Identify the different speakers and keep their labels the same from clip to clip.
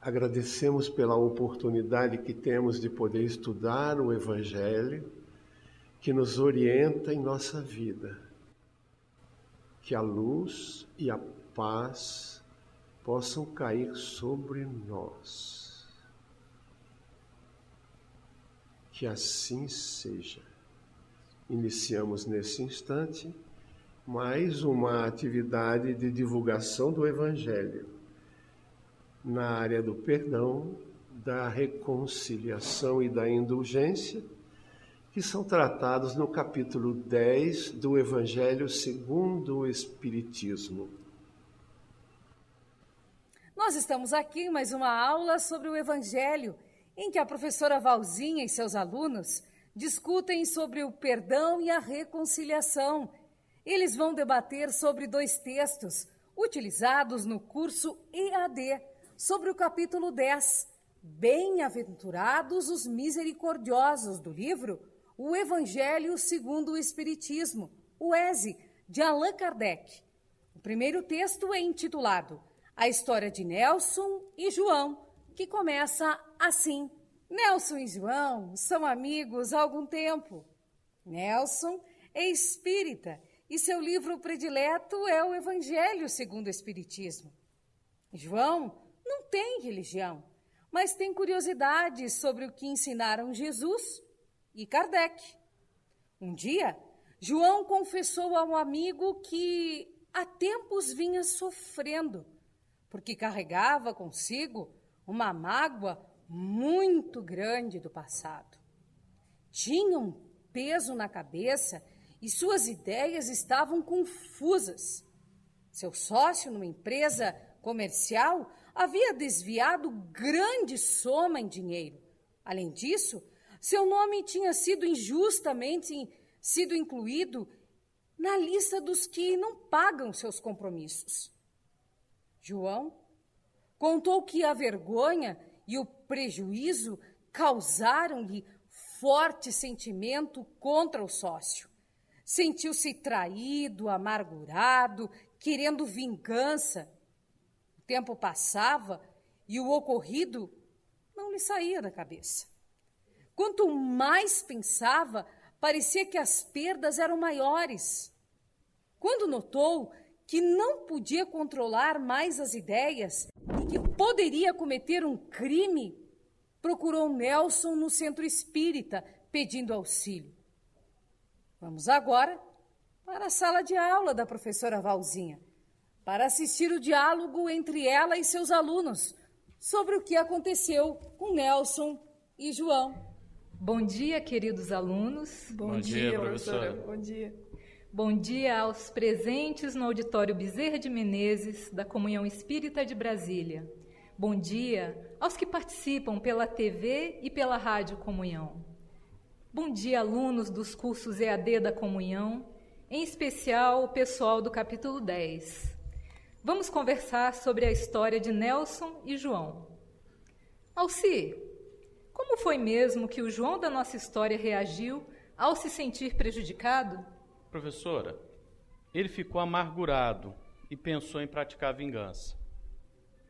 Speaker 1: Agradecemos pela oportunidade que temos de poder estudar o Evangelho, que nos orienta em nossa vida. Que a luz e a paz possam cair sobre nós. Que assim seja. Iniciamos nesse instante mais uma atividade de divulgação do Evangelho na área do perdão, da reconciliação e da indulgência, que são tratados no capítulo 10 do Evangelho segundo o Espiritismo.
Speaker 2: Nós estamos aqui em mais uma aula sobre o Evangelho, em que a professora Valzinha e seus alunos discutem sobre o perdão e a reconciliação. Eles vão debater sobre 2 textos utilizados no curso EAD, sobre o capítulo 10, Bem-aventurados os misericordiosos, do livro O Evangelho segundo o Espiritismo, o ESE, de Allan Kardec. O primeiro texto é intitulado A História de Nelson e João, que começa assim. Nelson e João são amigos há algum tempo. Nelson é espírita e seu livro predileto é o Evangelho segundo o Espiritismo. João não tem religião, mas tem curiosidade sobre o que ensinaram Jesus e Kardec. Um dia, João confessou a um amigo que há tempos vinha sofrendo, porque carregava consigo uma mágoa muito grande do passado. Tinha um peso na cabeça e suas ideias estavam confusas. Seu sócio numa empresa comercial havia desviado grande soma em dinheiro. Além disso, seu nome tinha sido injustamente incluído na lista dos que não pagam seus compromissos. João contou que a vergonha e o prejuízo causaram-lhe forte sentimento contra o sócio. Sentiu-se traído, amargurado, querendo vingança. O tempo passava e o ocorrido não lhe saía da cabeça. Quanto mais pensava, parecia que as perdas eram maiores. Quando notou que não podia controlar mais as ideias e que poderia cometer um crime, procurou Nelson no centro espírita, pedindo auxílio. Vamos agora para a sala de aula da professora Valzinha, para assistir o diálogo entre ela e seus alunos sobre o que aconteceu com Nelson e João.
Speaker 3: Bom dia, queridos alunos.
Speaker 4: Bom dia, professora. Bom dia.
Speaker 3: Bom dia aos presentes no auditório Bezerra de Menezes, da Comunhão Espírita de Brasília. Bom dia aos que participam pela TV e pela Rádio Comunhão. Bom dia, alunos dos cursos EAD da Comunhão, em especial o pessoal do capítulo 10. Vamos conversar sobre a história de Nelson e João. Alci, como foi mesmo que o João da nossa história reagiu ao se sentir prejudicado?
Speaker 4: Professora, ele ficou amargurado e pensou em praticar vingança.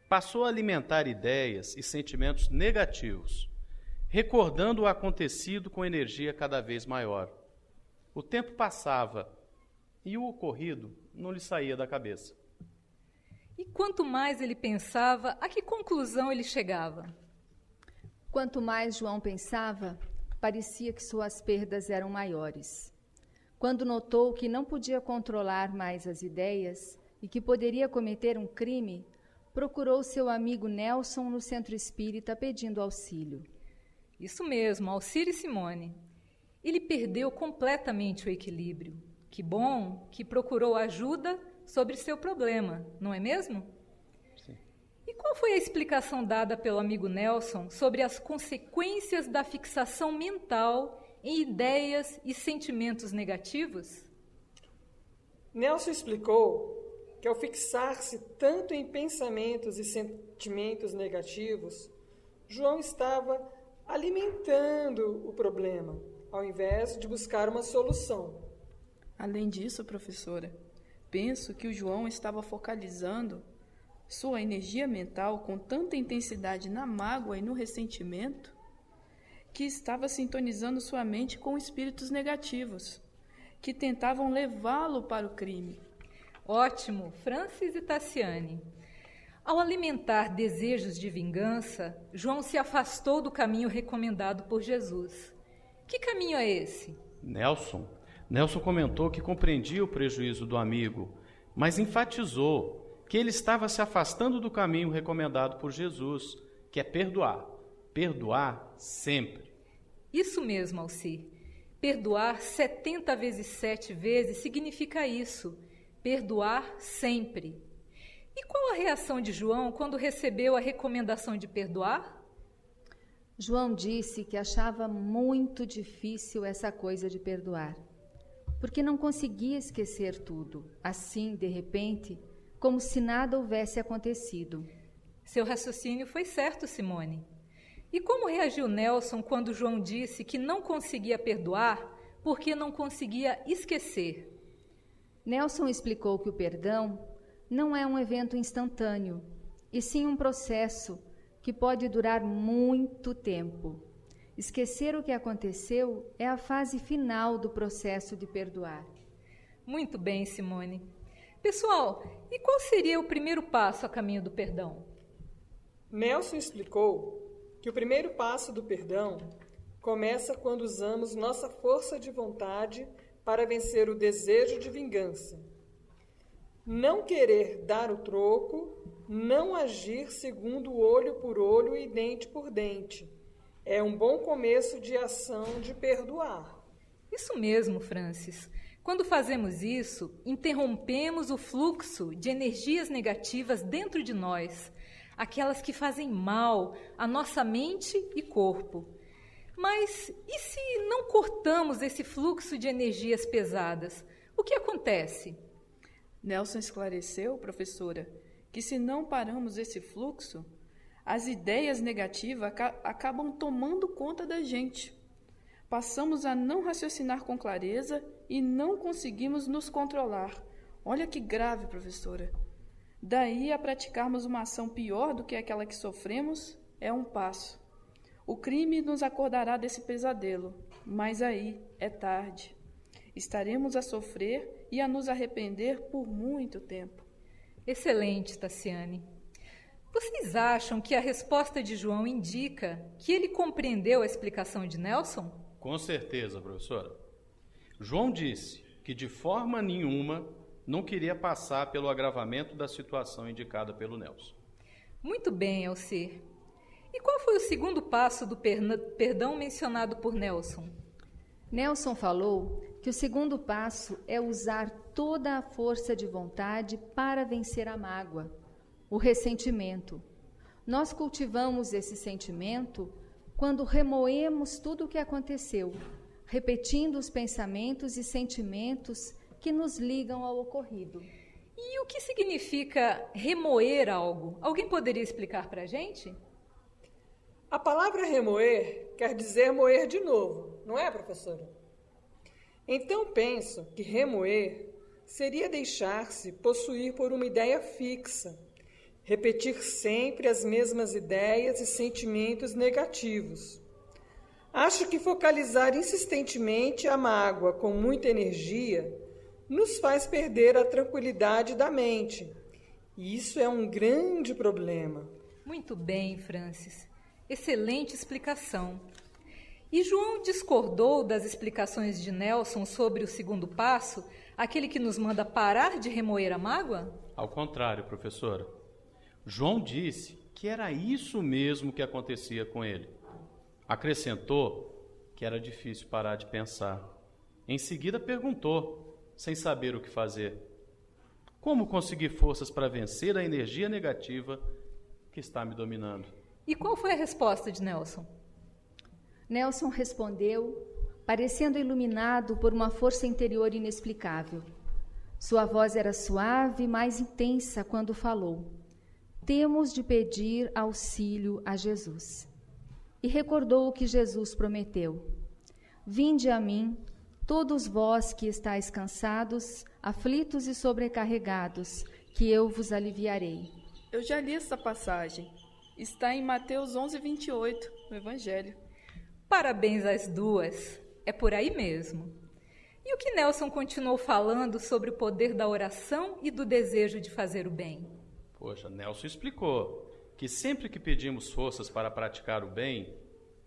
Speaker 4: Passou a alimentar ideias e sentimentos negativos, recordando o acontecido com energia cada vez maior. O tempo passava e o ocorrido não lhe saía da cabeça.
Speaker 3: E quanto mais ele pensava, a que conclusão ele chegava?
Speaker 5: Quanto mais João pensava, parecia que suas perdas eram maiores. Quando notou que não podia controlar mais as ideias e que poderia cometer um crime, procurou seu amigo Nelson no centro espírita pedindo auxílio.
Speaker 3: Isso mesmo, Alcir Simone. Ele perdeu completamente o equilíbrio. Que bom que procurou ajuda sobre seu problema, não é mesmo?
Speaker 4: Sim.
Speaker 3: E qual foi a explicação dada pelo amigo Nelson sobre as consequências da fixação mental em ideias e sentimentos negativos?
Speaker 6: Nelson explicou que ao fixar-se tanto em pensamentos e sentimentos negativos, João estava alimentando o problema, ao invés de buscar uma solução.
Speaker 7: Além disso, professora, penso que o João estava focalizando sua energia mental com tanta intensidade na mágoa e no ressentimento que estava sintonizando sua mente com espíritos negativos que tentavam levá-lo para o crime.
Speaker 3: Ótimo, Francis e Tassiane. Ao alimentar desejos de vingança, João se afastou do caminho recomendado por Jesus. Que caminho é esse?
Speaker 4: Nelson comentou que compreendia o prejuízo do amigo, mas enfatizou que ele estava se afastando do caminho recomendado por Jesus, que é perdoar. Perdoar sempre.
Speaker 3: Isso mesmo, Alcir. Perdoar 70 vezes 7 vezes significa isso. Perdoar sempre. E qual a reação de João quando recebeu a recomendação de perdoar?
Speaker 5: João disse que achava muito difícil essa coisa de perdoar, porque não conseguia esquecer tudo, assim, de repente, como se nada houvesse acontecido.
Speaker 3: Seu raciocínio foi certo, Simone. E como reagiu Nelson quando João disse que não conseguia perdoar porque não conseguia esquecer?
Speaker 5: Nelson explicou que o perdão não é um evento instantâneo, e sim um processo que pode durar muito tempo. Esquecer o que aconteceu é a fase final do processo de perdoar.
Speaker 3: Muito bem, Simone. Pessoal, e qual seria o primeiro passo a caminho do perdão?
Speaker 6: Nelson explicou que o primeiro passo do perdão começa quando usamos nossa força de vontade para vencer o desejo de vingança. Não querer dar o troco, não agir segundo olho por olho e dente por dente. É um bom começo de ação de perdoar.
Speaker 3: Isso mesmo, Francis. Quando fazemos isso, interrompemos o fluxo de energias negativas dentro de nós, aquelas que fazem mal à nossa mente e corpo. Mas e se não cortamos esse fluxo de energias pesadas? O que acontece?
Speaker 7: Nelson esclareceu, professora, que se não paramos esse fluxo, as ideias negativas acabam tomando conta da gente. Passamos a não raciocinar com clareza e não conseguimos nos controlar. Olha que grave, professora. Daí a praticarmos uma ação pior do que aquela que sofremos é um passo. O crime nos acordará desse pesadelo, mas aí é tarde. Estaremos a sofrer e a nos arrepender por muito tempo.
Speaker 3: Excelente, Tassiane. Vocês acham que a resposta de João indica que ele compreendeu a explicação de Nelson?
Speaker 4: Com certeza, professora. João disse que de forma nenhuma não queria passar pelo agravamento da situação indicada pelo Nelson.
Speaker 3: Muito bem, Alcir. E qual foi o segundo passo do perdão mencionado por Nelson?
Speaker 5: Nelson falou que o segundo passo é usar toda a força de vontade para vencer a mágoa, o ressentimento. Nós cultivamos esse sentimento quando remoemos tudo o que aconteceu, repetindo os pensamentos e sentimentos que nos ligam ao ocorrido.
Speaker 3: E o que significa remoer algo? Alguém poderia explicar para a gente?
Speaker 6: A palavra remoer quer dizer moer de novo, não é, professora? Então penso que remoer seria deixar-se possuir por uma ideia fixa, repetir sempre as mesmas ideias e sentimentos negativos. Acho que focalizar insistentemente a mágoa com muita energia nos faz perder a tranquilidade da mente. E isso é um grande problema.
Speaker 3: Muito bem, Francis. Excelente explicação. E João discordou das explicações de Nelson sobre o segundo passo, aquele que nos manda parar de remoer a mágoa?
Speaker 4: Ao contrário, professora. João disse que era isso mesmo que acontecia com ele. Acrescentou que era difícil parar de pensar. Em seguida perguntou, sem saber o que fazer: como conseguir forças para vencer a energia negativa que está me dominando?
Speaker 3: E qual foi a resposta de Nelson?
Speaker 5: Nelson respondeu, parecendo iluminado por uma força interior inexplicável. Sua voz era suave e mais intensa quando falou: temos de pedir auxílio a Jesus. E recordou o que Jesus prometeu: vinde a mim, todos vós que estáis cansados, aflitos e sobrecarregados, que eu vos aliviarei.
Speaker 7: Eu já li essa passagem. Está em Mateus 11:28, no Evangelho.
Speaker 3: Parabéns às duas. É por aí mesmo. E o que Nelson continuou falando sobre o poder da oração e do desejo de fazer o bem?
Speaker 4: Poxa, Nelson explicou que sempre que pedimos forças para praticar o bem,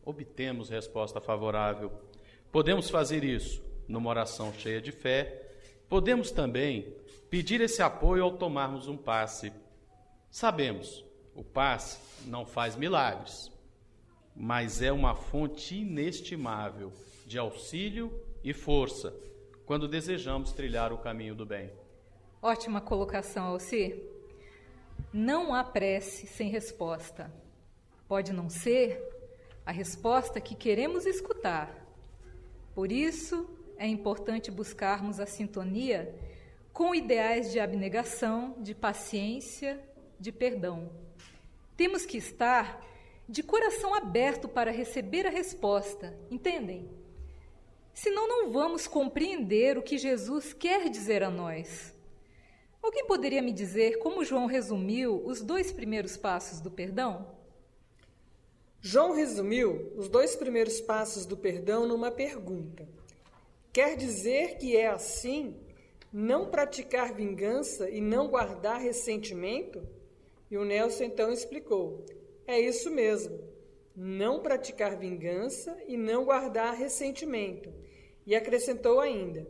Speaker 4: obtemos resposta favorável. Podemos fazer isso numa oração cheia de fé. Podemos também pedir esse apoio ao tomarmos um passe. Sabemos, o passe não faz milagres, mas é uma fonte inestimável de auxílio e força quando desejamos trilhar o caminho do bem.
Speaker 3: Ótima colocação, Alci. Não há prece sem resposta. Pode não ser a resposta que queremos escutar. Por isso, é importante buscarmos a sintonia com ideais de abnegação, de paciência, de perdão. Temos que estar de coração aberto para receber a resposta, entendem? Senão não vamos compreender o que Jesus quer dizer a nós. Alguém poderia me dizer como João resumiu os 2 primeiros passos do perdão?
Speaker 6: João resumiu os 2 primeiros passos do perdão numa pergunta. Quer dizer que é assim, não praticar vingança e não guardar ressentimento? E o Nelson então explicou. É isso mesmo, não praticar vingança e não guardar ressentimento. E acrescentou ainda,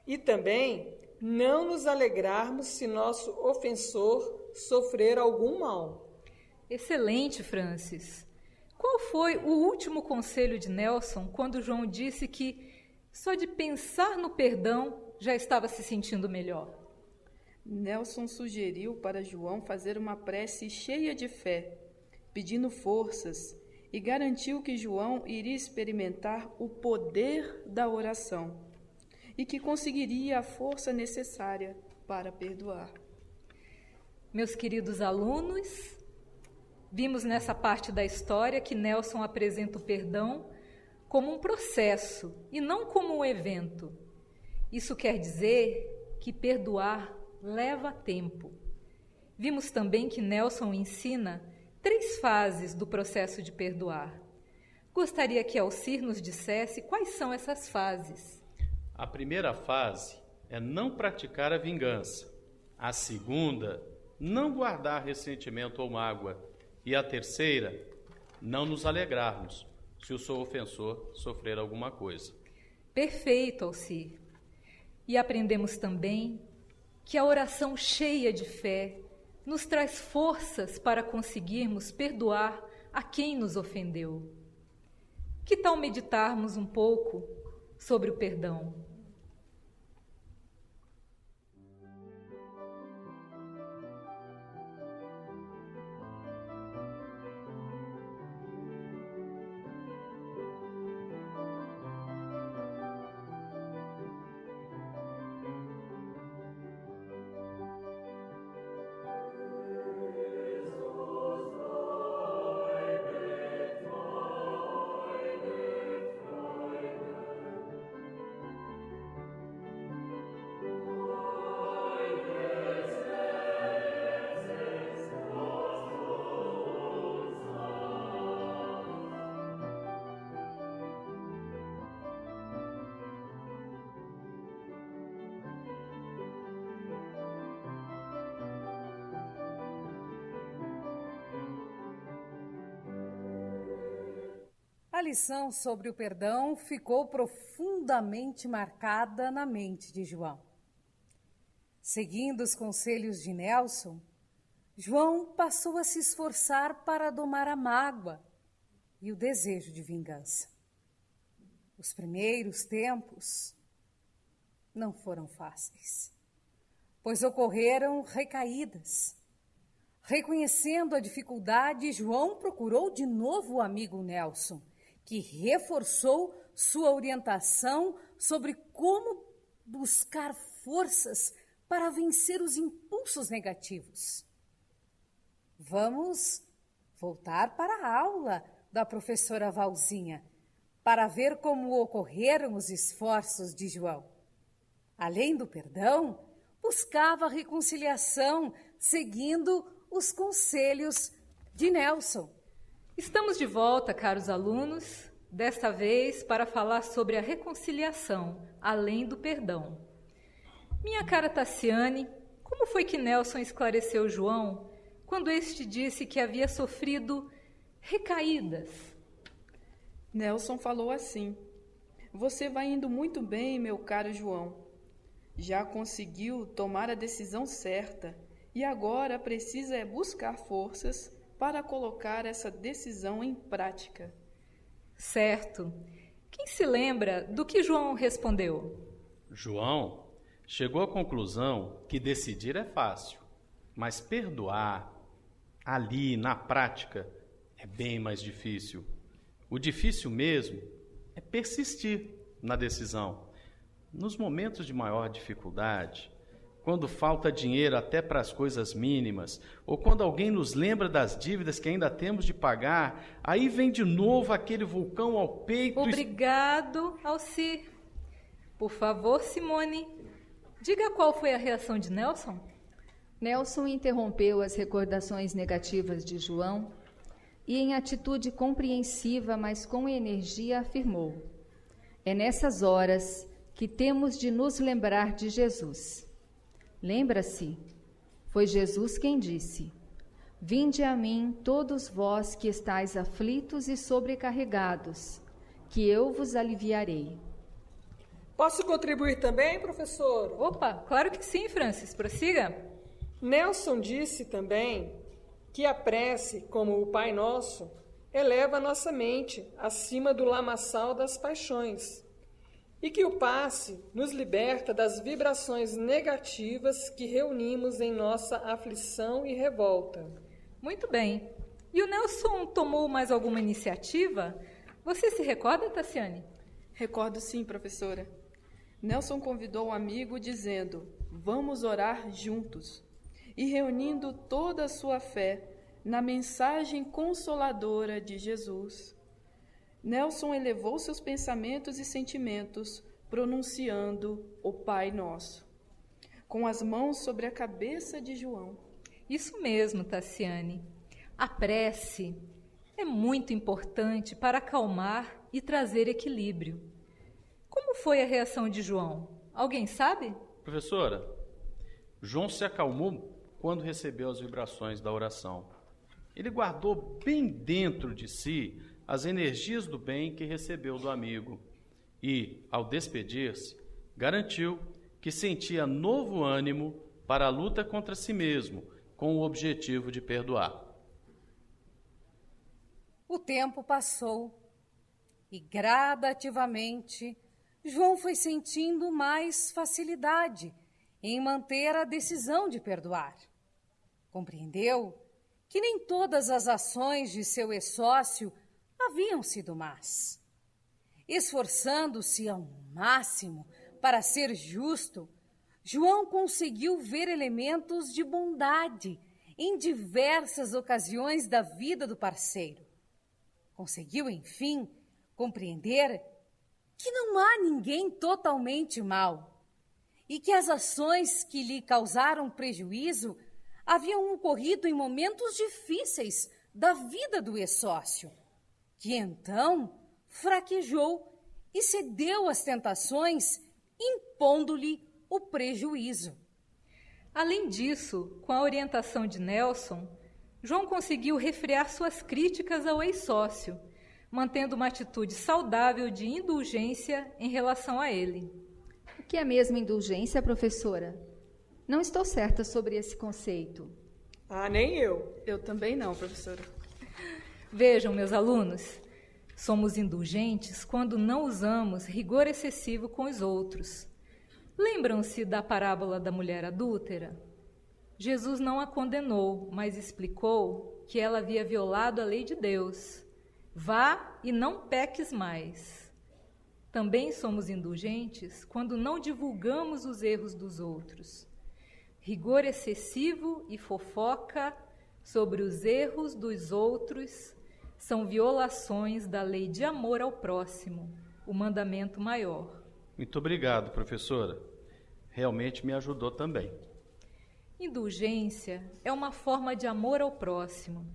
Speaker 6: e também não nos alegrarmos se nosso ofensor sofrer algum mal.
Speaker 3: Excelente, Francis. Qual foi o último conselho de Nelson quando João disse que só de pensar no perdão já estava se sentindo melhor?
Speaker 7: Nelson sugeriu para João fazer uma prece cheia de fé, pedindo forças, e garantiu que João iria experimentar o poder da oração e que conseguiria a força necessária para perdoar.
Speaker 3: Meus queridos alunos, vimos nessa parte da história que Nelson apresenta o perdão como um processo e não como um evento. Isso quer dizer que perdoar leva tempo. Vimos também que Nelson ensina 3 fases do processo de perdoar. Gostaria que Alcir nos dissesse quais são essas fases.
Speaker 4: A primeira fase é não praticar a vingança. A segunda, não guardar ressentimento ou mágoa. E a terceira, não nos alegrarmos se o seu ofensor sofrer alguma coisa.
Speaker 3: Perfeito, Alcir. E aprendemos também que a oração cheia de fé nos traz forças para conseguirmos perdoar a quem nos ofendeu. Que tal meditarmos um pouco sobre o perdão?
Speaker 2: A lição sobre o perdão ficou profundamente marcada na mente de João. Seguindo os conselhos de Nelson, João passou a se esforçar para domar a mágoa e o desejo de vingança. Os primeiros tempos não foram fáceis, pois ocorreram recaídas. Reconhecendo a dificuldade, João procurou de novo o amigo Nelson, que reforçou sua orientação sobre como buscar forças para vencer os impulsos negativos. Vamos voltar para a aula da professora Valzinha para ver como ocorreram os esforços de João. Além do perdão, buscava a reconciliação, seguindo os conselhos de Nelson.
Speaker 3: Estamos de volta, caros alunos, desta vez para falar sobre a reconciliação, além do perdão. Minha cara Tassiane, como foi que Nelson esclareceu João quando este disse que havia sofrido recaídas?
Speaker 7: Nelson falou assim: você vai indo muito bem, meu caro João. Já conseguiu tomar a decisão certa e agora precisa buscar forças para colocar essa decisão em prática.
Speaker 3: Certo. Quem se lembra do que João respondeu?
Speaker 4: João chegou à conclusão que decidir é fácil, mas perdoar, ali, na prática, é bem mais difícil. O difícil mesmo é persistir na decisão. Nos momentos de maior dificuldade, quando falta dinheiro até para as coisas mínimas, ou quando alguém nos lembra das dívidas que ainda temos de pagar, aí vem de novo aquele vulcão ao peito.
Speaker 3: Obrigado, Alci. Por favor, Simone, diga qual foi a reação de Nelson.
Speaker 5: Nelson interrompeu as recordações negativas de João e, em atitude compreensiva, mas com energia, afirmou: é nessas horas que temos de nos lembrar de Jesus. Lembra-se, foi Jesus quem disse: vinde a mim todos vós que estáis aflitos e sobrecarregados, que eu vos aliviarei.
Speaker 6: Posso contribuir também, professor?
Speaker 3: Opa, claro que sim, Francis, prossiga.
Speaker 6: Nelson disse também que a prece, como o Pai Nosso, eleva a nossa mente acima do lamaçal das paixões e que o passe nos liberta das vibrações negativas que reunimos em nossa aflição e revolta.
Speaker 3: Muito bem. E o Nelson tomou mais alguma iniciativa? Você se recorda, Tassiane?
Speaker 7: Recordo sim, professora. Nelson convidou um amigo dizendo: vamos orar juntos. E reunindo toda a sua fé na mensagem consoladora de Jesus, Nelson elevou seus pensamentos e sentimentos, pronunciando o Pai Nosso, com as mãos sobre a cabeça de João.
Speaker 3: Isso mesmo, Tassiane. A prece é muito importante para acalmar e trazer equilíbrio. Como foi a reação de João? Alguém sabe?
Speaker 4: Professora, João se acalmou quando recebeu as vibrações da oração. Ele guardou bem dentro de si as energias do bem que recebeu do amigo e, ao despedir-se, garantiu que sentia novo ânimo para a luta contra si mesmo, com o objetivo de perdoar.
Speaker 2: O tempo passou e, gradativamente, João foi sentindo mais facilidade em manter a decisão de perdoar. Compreendeu que nem todas as ações de seu ex-sócio haviam sido más. Esforçando-se ao máximo para ser justo, João conseguiu ver elementos de bondade em diversas ocasiões da vida do parceiro. Conseguiu, enfim, compreender que não há ninguém totalmente mau e que as ações que lhe causaram prejuízo haviam ocorrido em momentos difíceis da vida do ex-sócio, que então fraquejou e cedeu às tentações, impondo-lhe o prejuízo.
Speaker 3: Além disso, com a orientação de Nelson, João conseguiu refrear suas críticas ao ex-sócio, mantendo uma atitude saudável de indulgência em relação a ele.
Speaker 5: O que é mesmo indulgência, professora? Não estou certa sobre esse conceito.
Speaker 6: Ah, nem eu.
Speaker 7: Eu também não, professora.
Speaker 3: Vejam, meus alunos, somos indulgentes quando não usamos rigor excessivo com os outros. Lembram-se da parábola da mulher adúltera? Jesus não a condenou, mas explicou que ela havia violado a lei de Deus. Vá e não peques mais. Também somos indulgentes quando não divulgamos os erros dos outros. Rigor excessivo e fofoca sobre os erros dos outros são violações da lei de amor ao próximo, o mandamento maior.
Speaker 4: Muito obrigado, professora. Realmente me ajudou também.
Speaker 3: Indulgência é uma forma de amor ao próximo.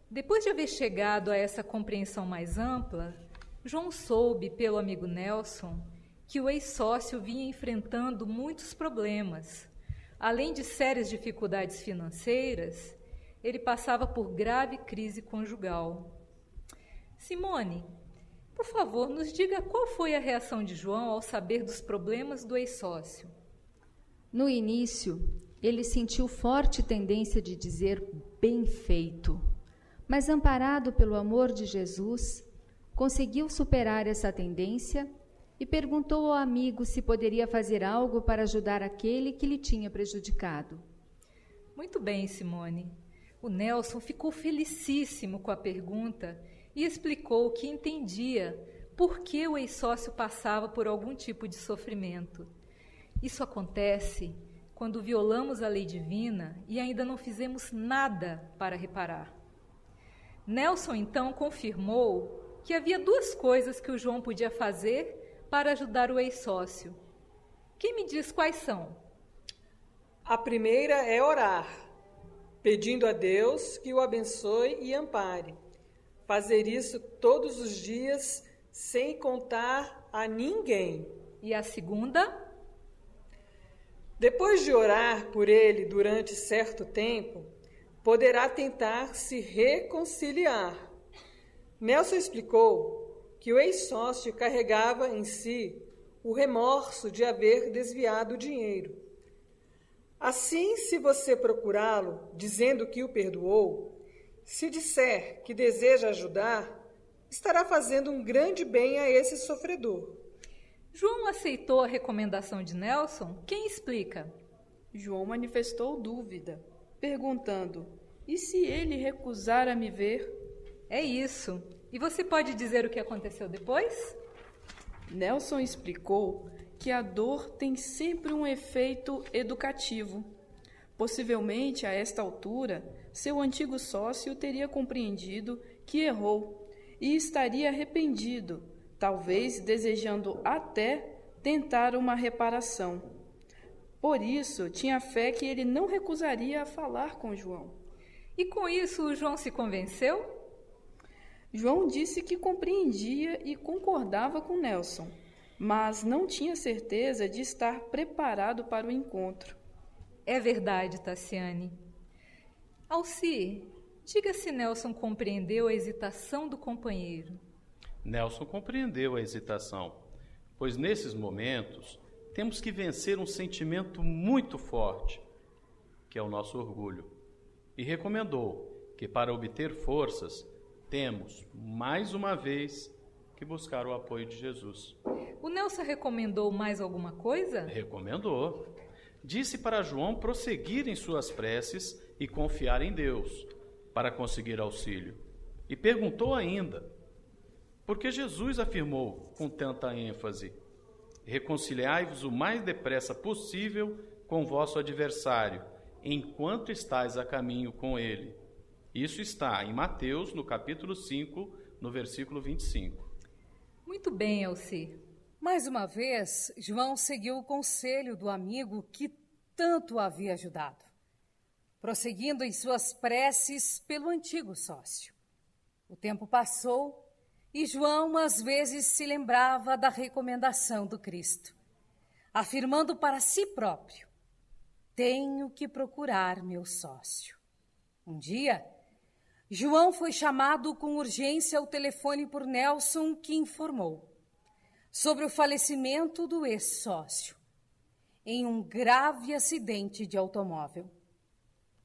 Speaker 3: Depois de haver chegado a essa compreensão mais ampla, João soube, pelo amigo Nelson, que o ex-sócio vinha enfrentando muitos problemas. Além de sérias dificuldades financeiras, ele passava por grave crise conjugal. Simone, por favor, nos diga qual foi a reação de João ao saber dos problemas do ex-sócio.
Speaker 5: No início, ele sentiu forte tendência de dizer bem feito, mas amparado pelo amor de Jesus, conseguiu superar essa tendência e perguntou ao amigo se poderia fazer algo para ajudar aquele que lhe tinha prejudicado.
Speaker 3: Muito bem, Simone. O Nelson ficou felicíssimo com a pergunta e explicou que entendia por que o ex-sócio passava por algum tipo de sofrimento. Isso acontece quando violamos a lei divina e ainda não fizemos nada para reparar. Nelson, então, confirmou que havia duas coisas que o João podia fazer para ajudar o ex-sócio. Quem me diz quais são?
Speaker 6: A primeira é orar, pedindo a Deus que o abençoe e ampare. Fazer isso todos os dias, sem contar a ninguém.
Speaker 3: E a segunda?
Speaker 6: Depois de orar por ele durante certo tempo, poderá tentar se reconciliar. Nelson explicou que o ex-sócio carregava em si o remorso de haver desviado o dinheiro. Assim, se você procurá-lo dizendo que o perdoou, se disser que deseja ajudar, estará fazendo um grande bem a esse sofredor.
Speaker 3: João aceitou a recomendação de Nelson? Quem explica?
Speaker 7: João manifestou dúvida, perguntando: e se ele recusar a me ver?
Speaker 3: É isso. E você pode dizer o que aconteceu depois?
Speaker 7: Nelson explicou que a dor tem sempre um efeito educativo. Possivelmente, a esta altura, seu antigo sócio teria compreendido que errou e estaria arrependido, talvez desejando até tentar uma reparação. Por isso, tinha fé que ele não recusaria a falar com João.
Speaker 3: E com isso, o João se convenceu?
Speaker 7: João disse que compreendia e concordava com Nelson, mas não tinha certeza de estar preparado para o encontro.
Speaker 3: É verdade, Tassiane. Alci, diga se Nelson compreendeu a hesitação do companheiro.
Speaker 4: Nelson compreendeu a hesitação, pois nesses momentos temos que vencer um sentimento muito forte, que é o nosso orgulho, e recomendou que para obter forças temos, mais uma vez, que buscar o apoio de Jesus.
Speaker 3: O Nelson recomendou mais alguma coisa?
Speaker 4: Recomendou. Disse para João prosseguir em suas preces e confiar em Deus para conseguir auxílio. E perguntou ainda, porque Jesus afirmou com tanta ênfase: reconciliai-vos o mais depressa possível com vosso adversário, enquanto estáis a caminho com ele. Isso está em Mateus, no capítulo 5, no versículo 25.
Speaker 3: Muito bem, Alci.
Speaker 2: Mais uma vez, João seguiu o conselho do amigo que tanto o havia ajudado, prosseguindo em suas preces pelo antigo sócio. O tempo passou e João às vezes se lembrava da recomendação do Cristo, afirmando para si próprio: tenho que procurar meu sócio. Um dia, João foi chamado com urgência ao telefone por Nelson, que informou sobre o falecimento do ex-sócio em um grave acidente de automóvel.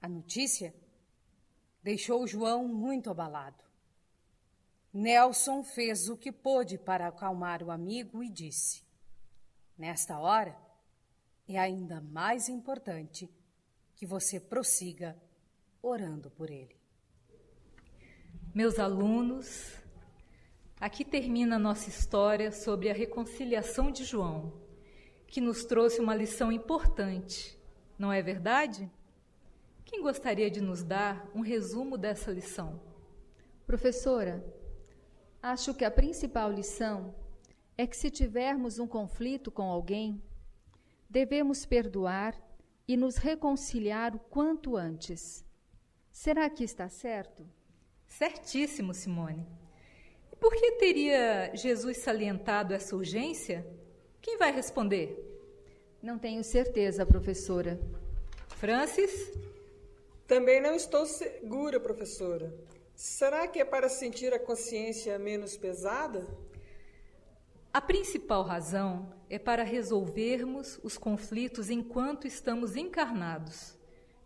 Speaker 2: A notícia deixou João muito abalado. Nelson fez o que pôde para acalmar o amigo e disse: nesta hora, é ainda mais importante que você prossiga orando por ele.
Speaker 3: Meus alunos, aqui termina a nossa história sobre a reconciliação de João, que nos trouxe uma lição importante, não é verdade? Quem gostaria de nos dar um resumo dessa lição?
Speaker 5: Professora, acho que a principal lição é que se tivermos um conflito com alguém, devemos perdoar e nos reconciliar o quanto antes. Será que está certo?
Speaker 3: Certíssimo, Simone. E por que teria Jesus salientado essa urgência? Quem vai responder?
Speaker 5: Não tenho certeza, professora.
Speaker 3: Francis?
Speaker 6: Também não estou segura, professora. Será que é para sentir a consciência menos pesada?
Speaker 3: A principal razão é para resolvermos os conflitos enquanto estamos encarnados,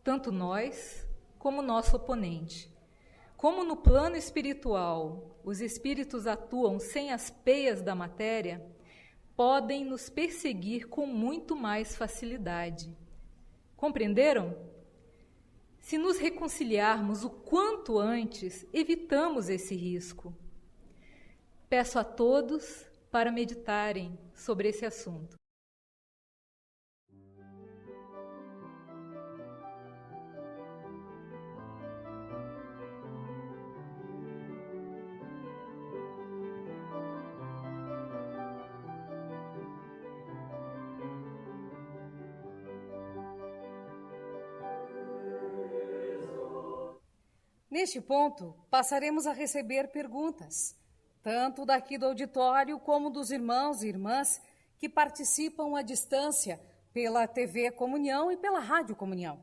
Speaker 3: tanto nós como nosso oponente. Como no plano espiritual os espíritos atuam sem as peias da matéria, podem nos perseguir com muito mais facilidade. Compreenderam? Se nos reconciliarmos o quanto antes, evitamos esse risco. Peço a todos para meditarem sobre esse assunto.
Speaker 2: Neste ponto, passaremos a receber perguntas, tanto daqui do auditório como dos irmãos e irmãs que participam à distância pela TV Comunhão e pela Rádio Comunhão.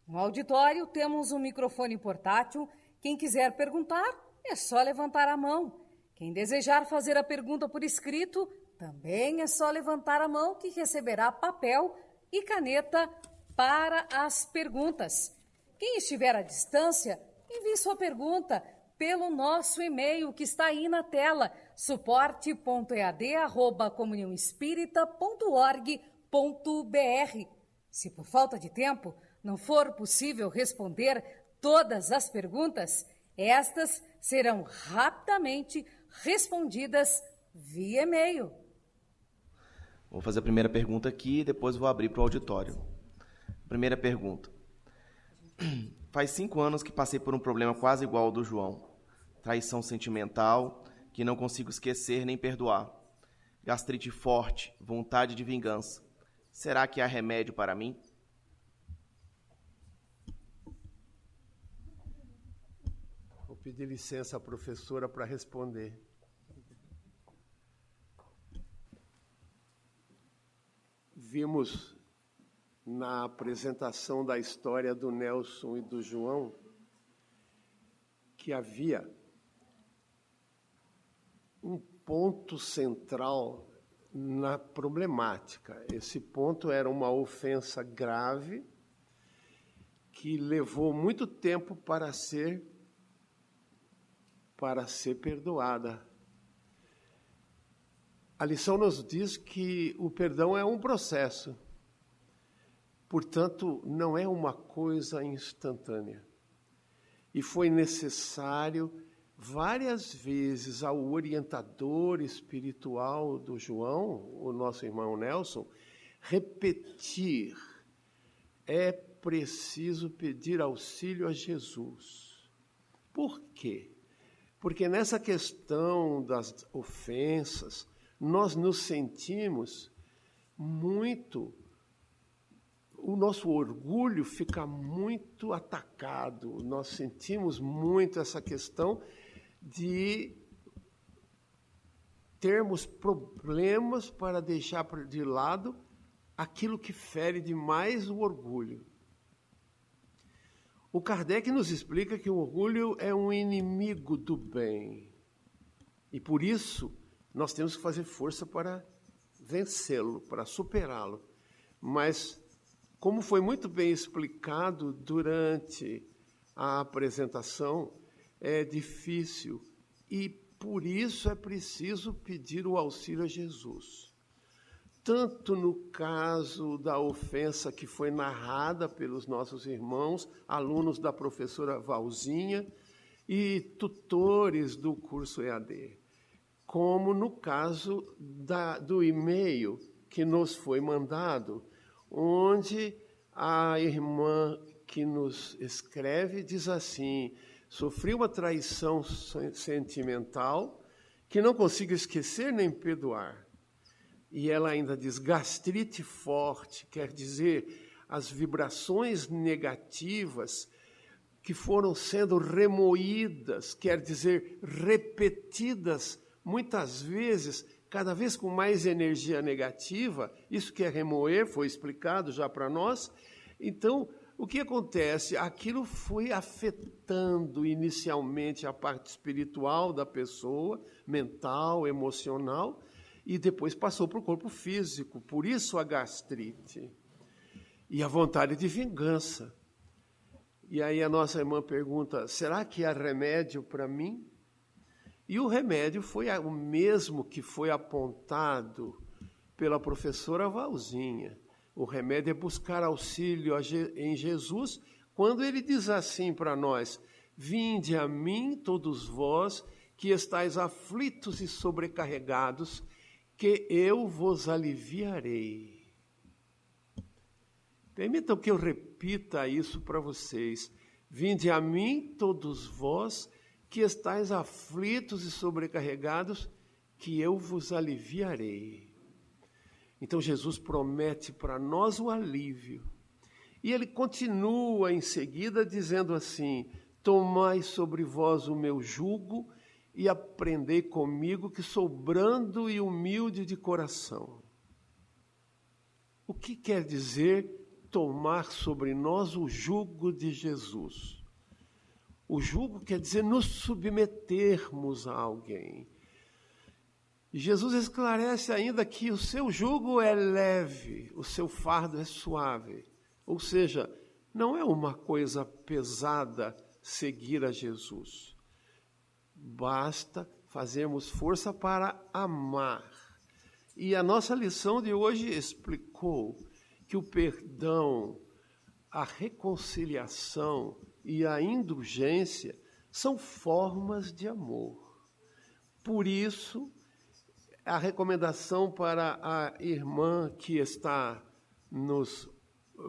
Speaker 2: No auditório temos um microfone portátil. Quem quiser perguntar, é só levantar a mão. Quem desejar fazer a pergunta por escrito, também é só levantar a mão que receberá papel e caneta para as perguntas. Quem estiver à distância, envie sua pergunta pelo nosso e-mail que está aí na tela, suporte.ead@comunhãoespírita.org.br. Se por falta de tempo não for possível responder todas as perguntas, estas serão rapidamente respondidas via e-mail.
Speaker 8: Vou fazer a primeira pergunta aqui e depois vou abrir para o auditório. Primeira pergunta. Faz 5 anos que passei por um problema quase igual ao do João. Traição sentimental, que não consigo esquecer nem perdoar. Gastrite forte, vontade de vingança. Será que há remédio para mim?
Speaker 1: Vou pedir licença à professora para responder. Vimos na apresentação da história do Nelson e do João que havia um ponto central na problemática. Esse ponto era uma ofensa grave que levou muito tempo para ser perdoada. A lição nos diz que o perdão é um processo. Portanto, não é uma coisa instantânea. E foi necessário, várias vezes, ao orientador espiritual do João, o nosso irmão Nelson, repetir: é preciso pedir auxílio a Jesus. Por quê? Porque nessa questão das ofensas, nós nos sentimos muito... O nosso orgulho fica muito atacado, nós sentimos muito essa questão de termos problemas para deixar de lado aquilo que fere demais o orgulho. O Kardec nos explica que o orgulho é um inimigo do bem e por isso nós temos que fazer força para vencê-lo, para superá-lo. Mas como foi muito bem explicado durante a apresentação, é difícil e, por isso, é preciso pedir o auxílio a Jesus. Tanto no caso da ofensa que foi narrada pelos nossos irmãos, alunos da professora Valzinha e tutores do curso EAD, como no caso do e-mail que nos foi mandado, onde a irmã que nos escreve diz assim: sofri uma traição sentimental que não consigo esquecer nem perdoar. E ela ainda diz gastrite forte, quer dizer, as vibrações negativas que foram sendo remoídas, quer dizer, repetidas, muitas vezes, cada vez com mais energia negativa. Isso que é remoer, foi explicado já para nós. Então, o que acontece? Aquilo foi afetando inicialmente a parte espiritual da pessoa, mental, emocional, e depois passou para o corpo físico. Por isso a gastrite e a vontade de vingança. E aí a nossa irmã pergunta, será que há remédio para mim? E o remédio foi o mesmo que foi apontado pela professora Valzinha. O remédio é buscar auxílio em Jesus, quando ele diz assim para nós, vinde a mim todos vós que estáis aflitos e sobrecarregados, que eu vos aliviarei. Permitam que eu repita isso para vocês. Vinde a mim, todos vós, que estáis aflitos e sobrecarregados, que eu vos aliviarei. Então Jesus promete para nós o alívio. E ele continua em seguida dizendo assim, tomai sobre vós o meu jugo e aprendei comigo, que sou brando e humilde de coração. O que quer dizer tomar sobre nós o jugo de Jesus? O jugo quer dizer nos submetermos a alguém. E Jesus esclarece ainda que o seu jugo é leve, o seu fardo é suave. Ou seja, não é uma coisa pesada seguir a Jesus. Basta fazermos força para amar. E a nossa lição de hoje explicou que o perdão, a reconciliação e a indulgência são formas de amor. Por isso, a recomendação para a irmã que está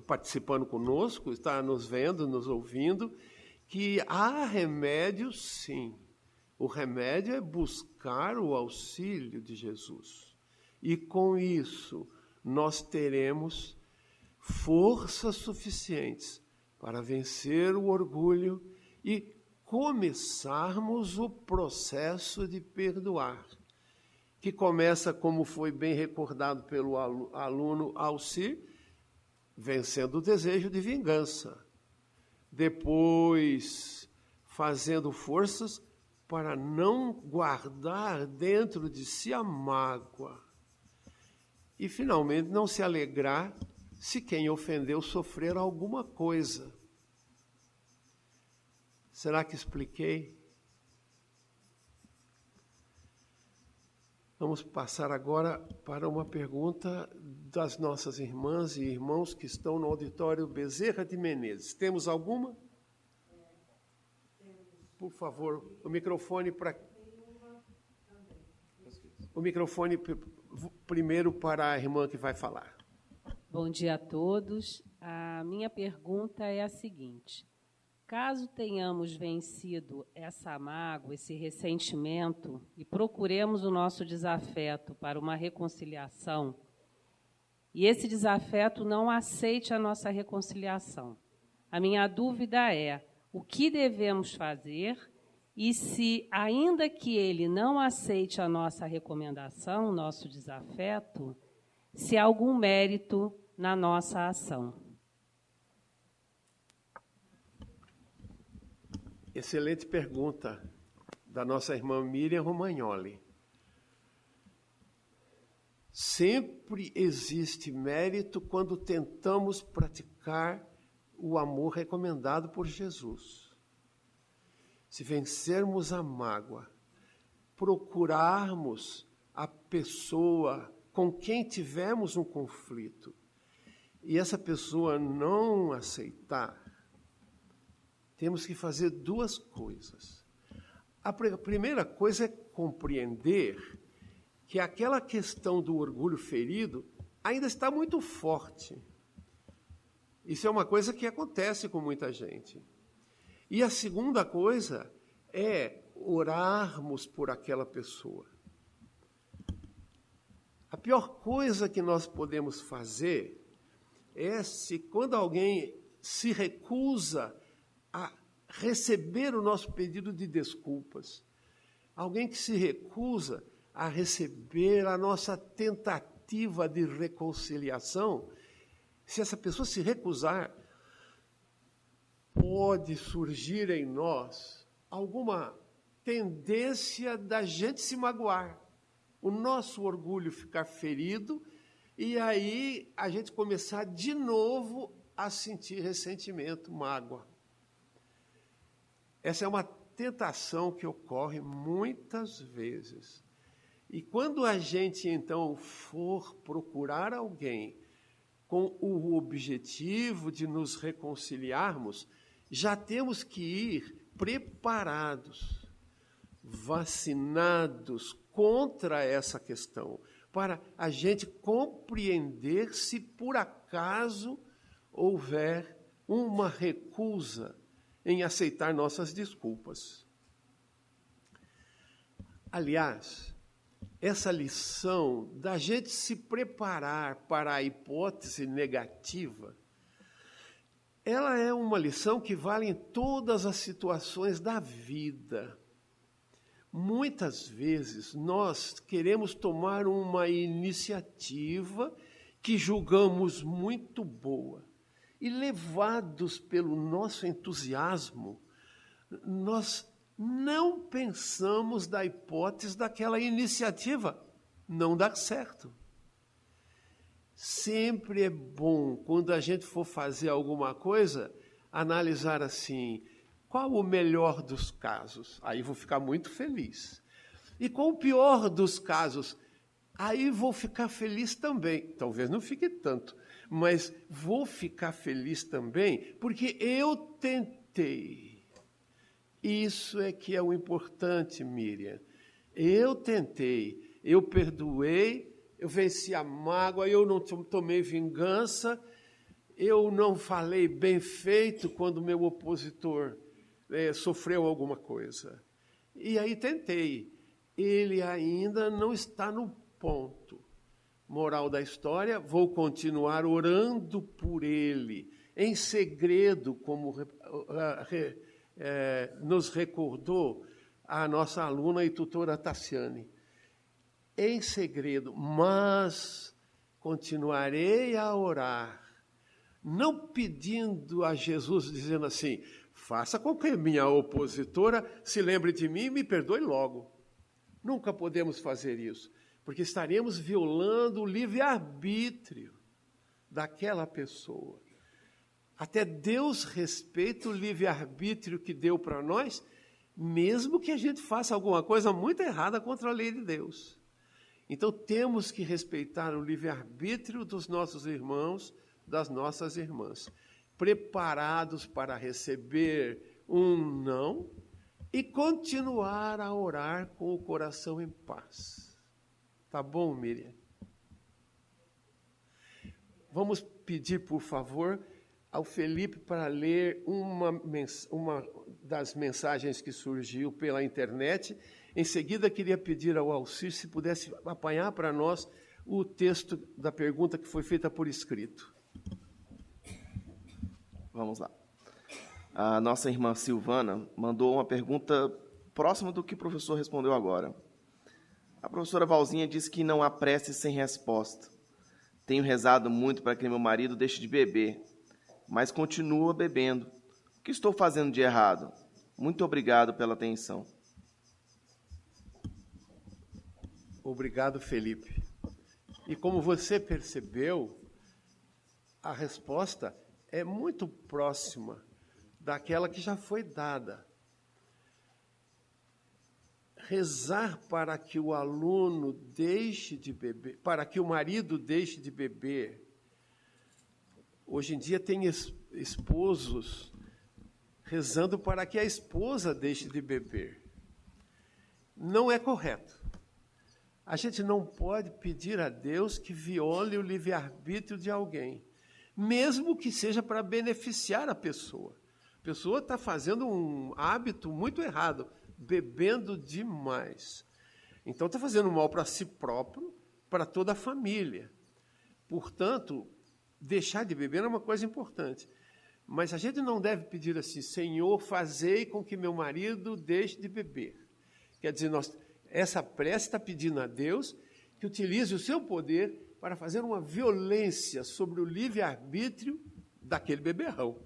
Speaker 1: participando conosco, está nos vendo, nos ouvindo, que há remédio, sim. O remédio é buscar o auxílio de Jesus. E com isso, nós teremos forças suficientes para vencer o orgulho e começarmos o processo de perdoar, que começa, como foi bem recordado pelo aluno Alcir, vencendo o desejo de vingança. Depois, fazendo forças para não guardar dentro de si a mágoa. E, finalmente, não se alegrar se quem ofendeu sofrer alguma coisa. Será que expliquei? Vamos passar agora para uma pergunta das nossas irmãs e irmãos que estão no auditório Bezerra de Menezes. Temos alguma? Por favor, o microfone para... O microfone primeiro para a irmã que vai falar.
Speaker 9: Bom dia a todos. A minha pergunta é a seguinte. Caso tenhamos vencido essa mágoa, esse ressentimento, e procuremos o nosso desafeto para uma reconciliação, e esse desafeto não aceite a nossa reconciliação, a minha dúvida é o que devemos fazer e se, ainda que ele não aceite a nossa recomendação, o nosso desafeto, se há algum mérito na nossa ação.
Speaker 1: Excelente pergunta da nossa irmã Miriam Romagnoli. Sempre existe mérito quando tentamos praticar o amor recomendado por Jesus. Se vencermos a mágoa, procurarmos a pessoa com quem tivemos um conflito e essa pessoa não aceitar, temos que fazer duas coisas. A primeira coisa é compreender que aquela questão do orgulho ferido ainda está muito forte. Isso é uma coisa que acontece com muita gente. E a segunda coisa é orarmos por aquela pessoa. A pior coisa que nós podemos fazer quando alguém se recusa a receber o nosso pedido de desculpas, alguém que se recusa a receber a nossa tentativa de reconciliação, se essa pessoa se recusar, pode surgir em nós alguma tendência da gente se magoar, o nosso orgulho ficar ferido, e aí a gente começar de novo a sentir ressentimento, mágoa. Essa é uma tentação que ocorre muitas vezes. E quando a gente, então, for procurar alguém com o objetivo de nos reconciliarmos, já temos que ir preparados, vacinados contra essa questão, para a gente compreender se por acaso houver uma recusa em aceitar nossas desculpas. Aliás, essa lição da gente se preparar para a hipótese negativa, ela é uma lição que vale em todas as situações da vida. Muitas vezes nós queremos tomar uma iniciativa que julgamos muito boa e, levados pelo nosso entusiasmo, nós não pensamos da hipótese daquela iniciativa não dar certo. Sempre é bom, quando a gente for fazer alguma coisa, analisar assim: qual o melhor dos casos? Aí vou ficar muito feliz. E qual o pior dos casos? Aí vou ficar feliz também. Talvez não fique tanto, mas vou ficar feliz também, porque eu tentei. Isso é que é o importante, Miriam. Eu tentei, eu perdoei, eu venci a mágoa, eu não tomei vingança, eu não falei bem feito quando meu opositor sofreu alguma coisa. E aí tentei. Ele ainda não está no ponto. Moral da história, vou continuar orando por ele, em segredo, como nos recordou a nossa aluna e tutora Tassiane. Em segredo, mas continuarei a orar, não pedindo a Jesus, dizendo assim: faça com que minha opositora se lembre de mim e me perdoe logo. Nunca podemos fazer isso, porque estaremos violando o livre-arbítrio daquela pessoa. Até Deus respeita o livre-arbítrio que deu para nós, mesmo que a gente faça alguma coisa muito errada contra a lei de Deus. Então, temos que respeitar o livre-arbítrio dos nossos irmãos, das nossas irmãs, preparados para receber um não e continuar a orar com o coração em paz. Tá bom, Miriam? Vamos pedir, por favor, ao Felipe para ler uma das mensagens que surgiu pela internet. Em seguida, queria pedir ao Alcir se pudesse apanhar para nós o texto da pergunta que foi feita por escrito.
Speaker 8: Vamos lá. A nossa irmã Silvana mandou uma pergunta próxima do que o professor respondeu agora. A professora Valzinha disse que não há prece sem resposta. Tenho rezado muito para que meu marido deixe de beber, mas continua bebendo. O que estou fazendo de errado? Muito obrigado pela atenção.
Speaker 1: Obrigado, Felipe. E como você percebeu, a resposta é muito próxima daquela que já foi dada. Rezar para que o aluno deixe de beber, para que o marido deixe de beber. Hoje em dia tem esposos rezando para que a esposa deixe de beber. Não é correto. A gente não pode pedir a Deus que viole o livre-arbítrio de alguém, mesmo que seja para beneficiar a pessoa. A pessoa está fazendo um hábito muito errado, bebendo demais. Então está fazendo mal para si próprio, para toda a família. Portanto, deixar de beber é uma coisa importante. Mas a gente não deve pedir assim, Senhor, fazei com que meu marido deixe de beber. Quer dizer, essa prece está pedindo a Deus que utilize o seu poder para fazer uma violência sobre o livre-arbítrio daquele beberrão.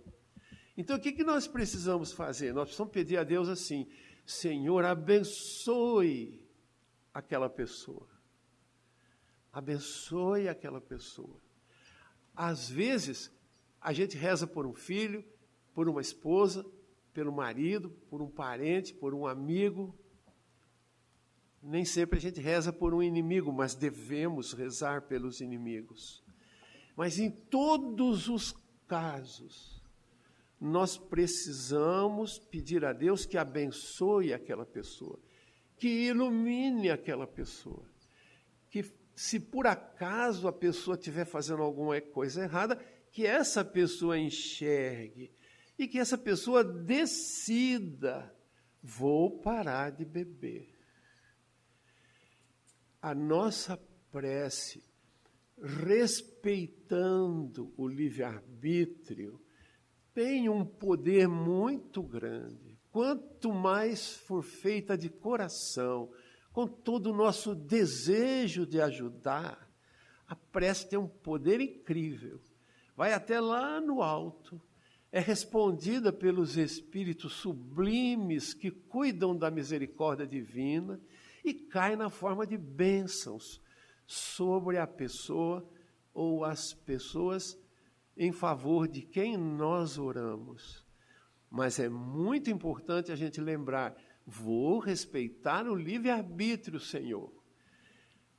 Speaker 1: Então, o que nós precisamos fazer? Nós precisamos pedir a Deus assim, Senhor, abençoe aquela pessoa. Abençoe aquela pessoa. Às vezes, a gente reza por um filho, por uma esposa, pelo marido, por um parente, por um amigo. Nem sempre a gente reza por um inimigo, mas devemos rezar pelos inimigos. Mas em todos os casos, nós precisamos pedir a Deus que abençoe aquela pessoa, que ilumine aquela pessoa, que se por acaso a pessoa estiver fazendo alguma coisa errada, que essa pessoa enxergue e que essa pessoa decida, vou parar de beber. A nossa prece, respeitando o livre-arbítrio, tem um poder muito grande. Quanto mais for feita de coração, com todo o nosso desejo de ajudar, a prece tem um poder incrível. Vai até lá no alto, é respondida pelos espíritos sublimes que cuidam da misericórdia divina e cai na forma de bênçãos sobre a pessoa ou as pessoas em favor de quem nós oramos. Mas é muito importante a gente lembrar, vou respeitar o livre-arbítrio, Senhor.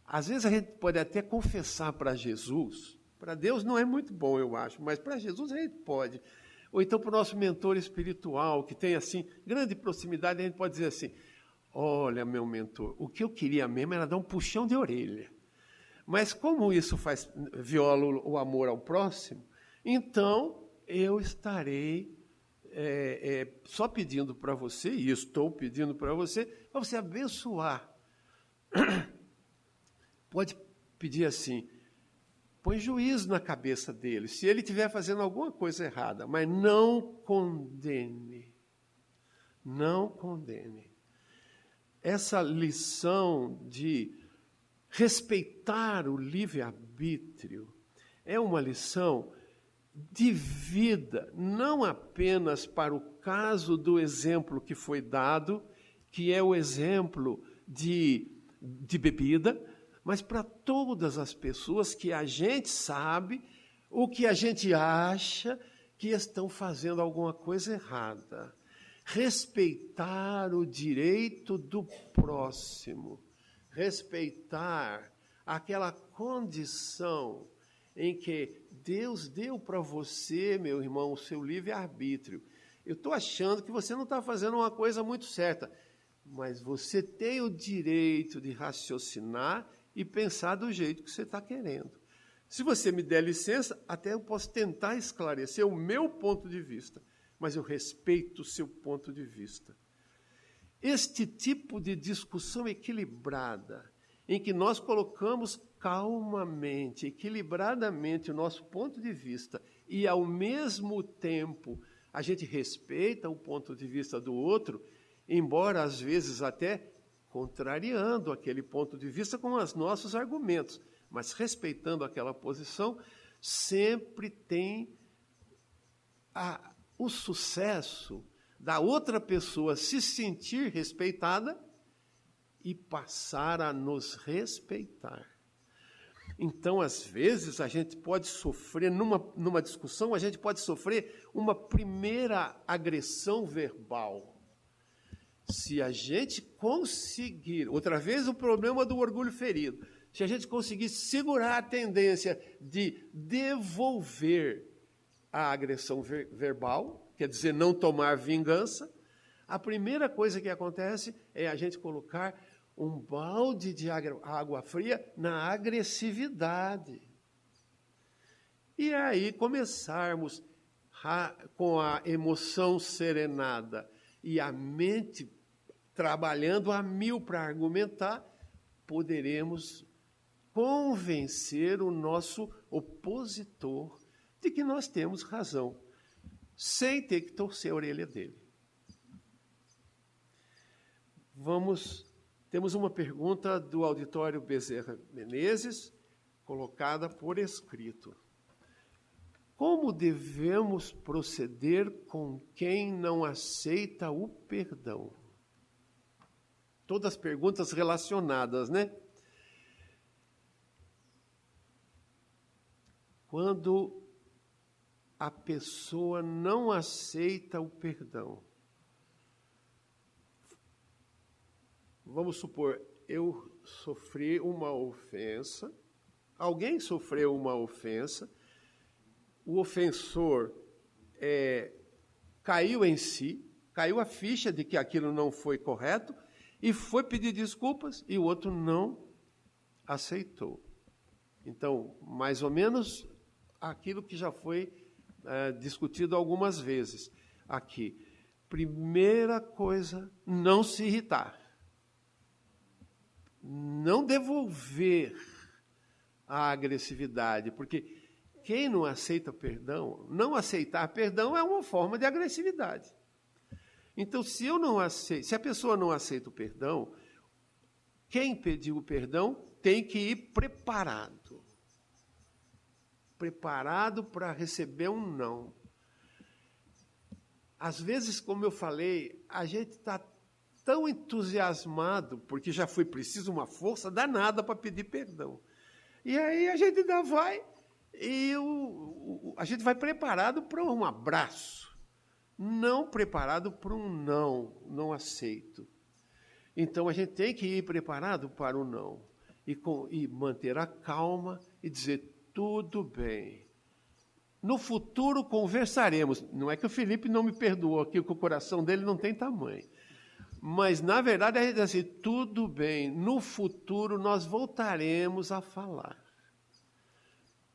Speaker 1: Às vezes a gente pode até confessar para Jesus, para Deus não é muito bom, eu acho, mas para Jesus a gente pode. Ou então para o nosso mentor espiritual, que tem assim, grande proximidade, a gente pode dizer assim, olha, meu mentor, o que eu queria mesmo era dar um puxão de orelha. Mas como isso viola o amor ao próximo, então eu estarei só pedindo para você, e estou pedindo para você abençoar. Pode pedir assim, põe juízo na cabeça dele, se ele estiver fazendo alguma coisa errada, mas não condene. Não condene. Essa lição de respeitar o livre-arbítrio é uma lição de vida, não apenas para o caso do exemplo que foi dado, que é o exemplo de bebida, mas para todas as pessoas que a gente sabe, ou que a gente acha que estão fazendo alguma coisa errada. Respeitar o direito do próximo, respeitar aquela condição em que Deus deu para você, meu irmão, o seu livre-arbítrio. Eu estou achando que você não está fazendo uma coisa muito certa, mas você tem o direito de raciocinar e pensar do jeito que você está querendo. Se você me der licença, até eu posso tentar esclarecer o meu ponto de vista, mas eu respeito o seu ponto de vista. Este tipo de discussão equilibrada, em que nós colocamos calmamente, equilibradamente o nosso ponto de vista e, ao mesmo tempo, a gente respeita o ponto de vista do outro, embora às vezes até contrariando aquele ponto de vista com os nossos argumentos, mas respeitando aquela posição, sempre tem o sucesso da outra pessoa se sentir respeitada e passar a nos respeitar. Então, às vezes, a gente pode sofrer, numa discussão, a gente pode sofrer uma primeira agressão verbal. Se a gente conseguir, outra vez o problema do orgulho ferido, se a gente conseguir segurar a tendência de devolver a agressão verbal, quer dizer, não tomar vingança, a primeira coisa que acontece é a gente colocar um balde de água fria na agressividade. E aí começarmos com a emoção serenada e a mente trabalhando a mil para argumentar, poderemos convencer o nosso opositor de que nós temos razão, sem ter que torcer a orelha dele. Temos uma pergunta do auditório Bezerra Menezes, colocada por escrito. Como devemos proceder com quem não aceita o perdão? Todas as perguntas relacionadas, né? Quando a pessoa não aceita o perdão. Vamos supor, eu sofri uma ofensa, alguém sofreu uma ofensa, o ofensor caiu em si, caiu a ficha de que aquilo não foi correto e foi pedir desculpas e o outro não aceitou. Então, mais ou menos aquilo que já foi discutido algumas vezes aqui. Primeira coisa, não se irritar. Não devolver a agressividade, porque quem não aceita perdão, não aceitar perdão é uma forma de agressividade. Então, se a pessoa não aceita o perdão, quem pediu o perdão tem que ir preparado. Preparado para receber um não. Às vezes, como eu falei, a gente está tão entusiasmado, porque já foi preciso uma força danada para pedir perdão. E aí a gente ainda vai, e a gente vai preparado para um abraço, não preparado para um não aceito. Então a gente tem que ir preparado para o não, e manter a calma e dizer, tudo bem. No futuro conversaremos. Não é que o Felipe não me perdoou aqui, que o coração dele não tem tamanho. Mas, na verdade, a gente diz assim, tudo bem, no futuro nós voltaremos a falar.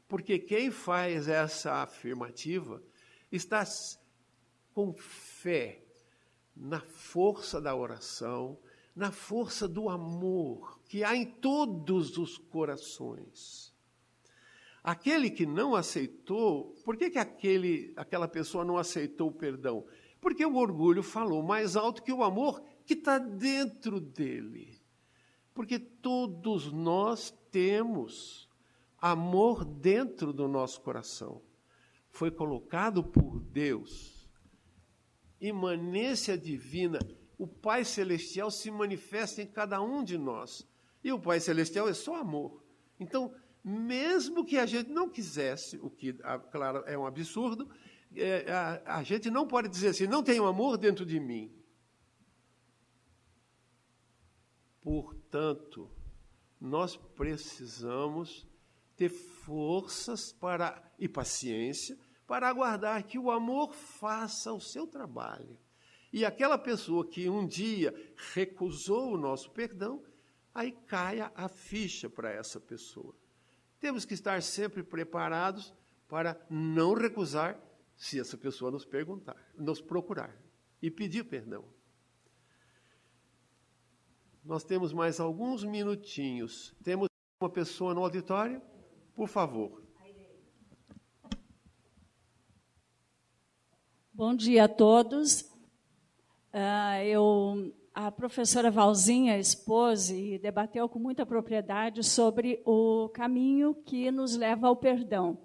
Speaker 1: Porque quem faz essa afirmativa está com fé na força da oração, na força do amor que há em todos os corações. Aquele que não aceitou, por que aquela pessoa não aceitou o perdão? Porque o orgulho falou mais alto que o amor que está dentro dele. Porque todos nós temos amor dentro do nosso coração. Foi colocado por Deus. Imanência divina. O Pai Celestial se manifesta em cada um de nós. E o Pai Celestial é só amor. Então, mesmo que a gente não quisesse, o que, claro, é um absurdo, a gente não pode dizer assim, não tenho amor dentro de mim. Portanto, nós precisamos ter forças e paciência para aguardar que o amor faça o seu trabalho. E aquela pessoa que um dia recusou o nosso perdão, aí caia a ficha para essa pessoa. Temos que estar sempre preparados para não recusar se essa pessoa nos procurar e pedir perdão. Nós temos mais alguns minutinhos. Temos uma pessoa no auditório? Por favor.
Speaker 10: Bom dia a todos. A professora Valzinha expôs e debateu com muita propriedade sobre o caminho que nos leva ao perdão.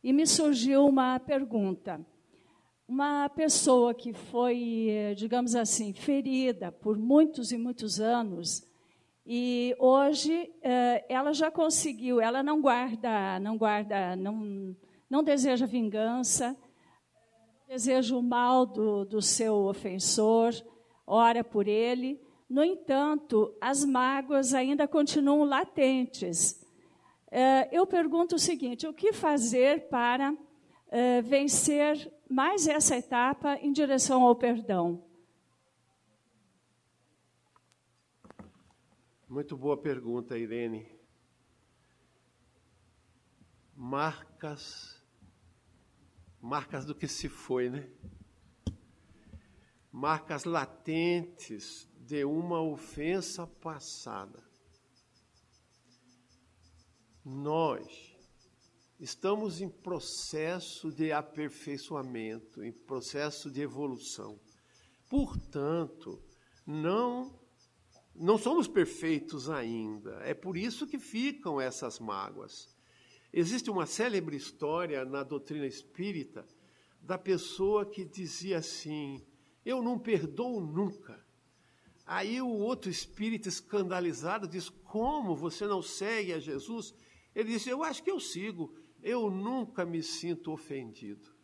Speaker 10: E me surgiu uma pergunta. Uma pessoa que foi, digamos assim, ferida por muitos e muitos anos, e hoje ela já conseguiu, ela não deseja vingança, deseja o mal do seu ofensor, ora por ele. No entanto, as mágoas ainda continuam latentes. Eu pergunto o seguinte, o que fazer para vencer mais essa etapa em direção ao perdão?
Speaker 1: Muito boa pergunta, Irene. Marcas do que se foi, né? Marcas latentes de uma ofensa passada. Nós Estamos em processo de aperfeiçoamento, em processo de evolução. Portanto, não somos perfeitos ainda. É por isso que ficam essas mágoas. Existe uma célebre história na doutrina espírita da pessoa que dizia assim: eu não perdoo nunca. Aí o outro espírita escandalizado diz: como você não segue a Jesus? Ele disse: eu acho que eu sigo, eu nunca me sinto ofendido.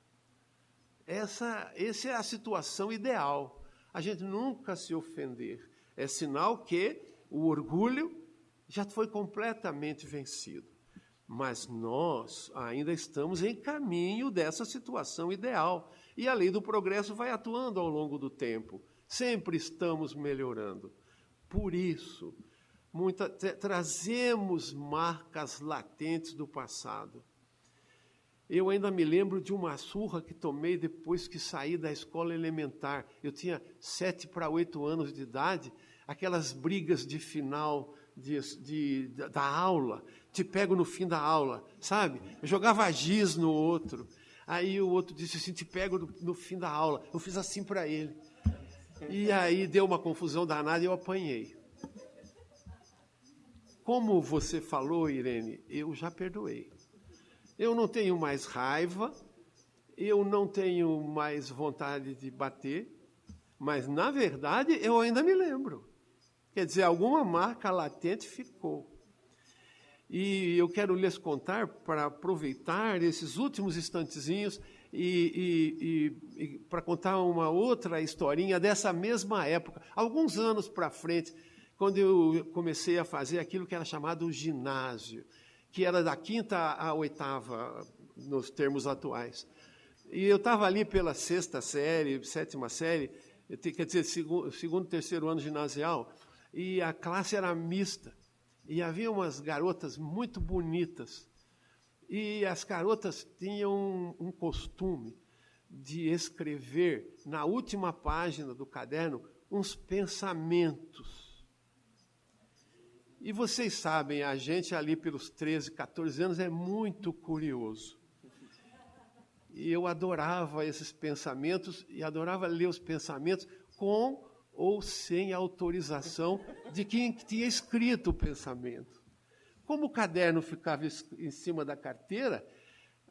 Speaker 1: Essa é a situação ideal, a gente nunca se ofender. É sinal que o orgulho já foi completamente vencido. Mas nós ainda estamos em caminho dessa situação ideal. E a lei do progresso vai atuando ao longo do tempo. Sempre estamos melhorando. Por isso, trazemos marcas latentes do passado. Eu ainda me lembro de uma surra que tomei depois que saí da escola elementar. Eu tinha 7 para 8 anos de idade, aquelas brigas de final da aula, te pego no fim da aula, sabe? Eu jogava giz no outro. Aí o outro disse assim: te pego no fim da aula. Eu fiz assim para ele. E aí deu uma confusão danada e eu apanhei. Como você falou, Irene, eu já perdoei. Eu não tenho mais raiva, eu não tenho mais vontade de bater, mas, na verdade, eu ainda me lembro. Quer dizer, alguma marca latente ficou. E eu quero lhes contar, para aproveitar esses últimos instantezinhos, e para contar uma outra historinha dessa mesma época, alguns anos para frente, quando eu comecei a fazer aquilo que era chamado ginásio, que era da 5ª à 8ª, nos termos atuais. E eu estava ali pela 6ª série, 7ª série, quer dizer, segundo, terceiro ano ginasial, e a classe era mista. E havia umas garotas muito bonitas. E as garotas tinham um costume de escrever, na última página do caderno, uns pensamentos. E vocês sabem, a gente ali pelos 13, 14 anos é muito curioso. E eu adorava esses pensamentos, e adorava ler os pensamentos com ou sem autorização de quem tinha escrito o pensamento. Como o caderno ficava em cima da carteira,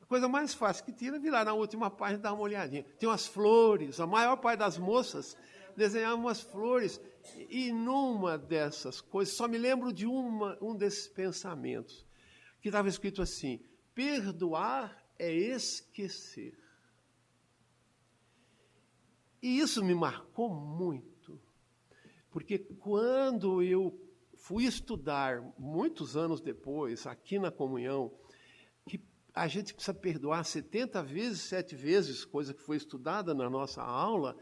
Speaker 1: a coisa mais fácil que tinha era virar na última página e dar uma olhadinha. Tem umas flores, a maior parte das moças desenhavam umas flores, e numa dessas coisas, só me lembro de um desses pensamentos, que estava escrito assim: perdoar é esquecer. E isso me marcou muito, porque quando eu fui estudar, muitos anos depois, aqui na comunhão, que a gente precisa perdoar 70 vezes, 7 vezes, coisa que foi estudada na nossa aula,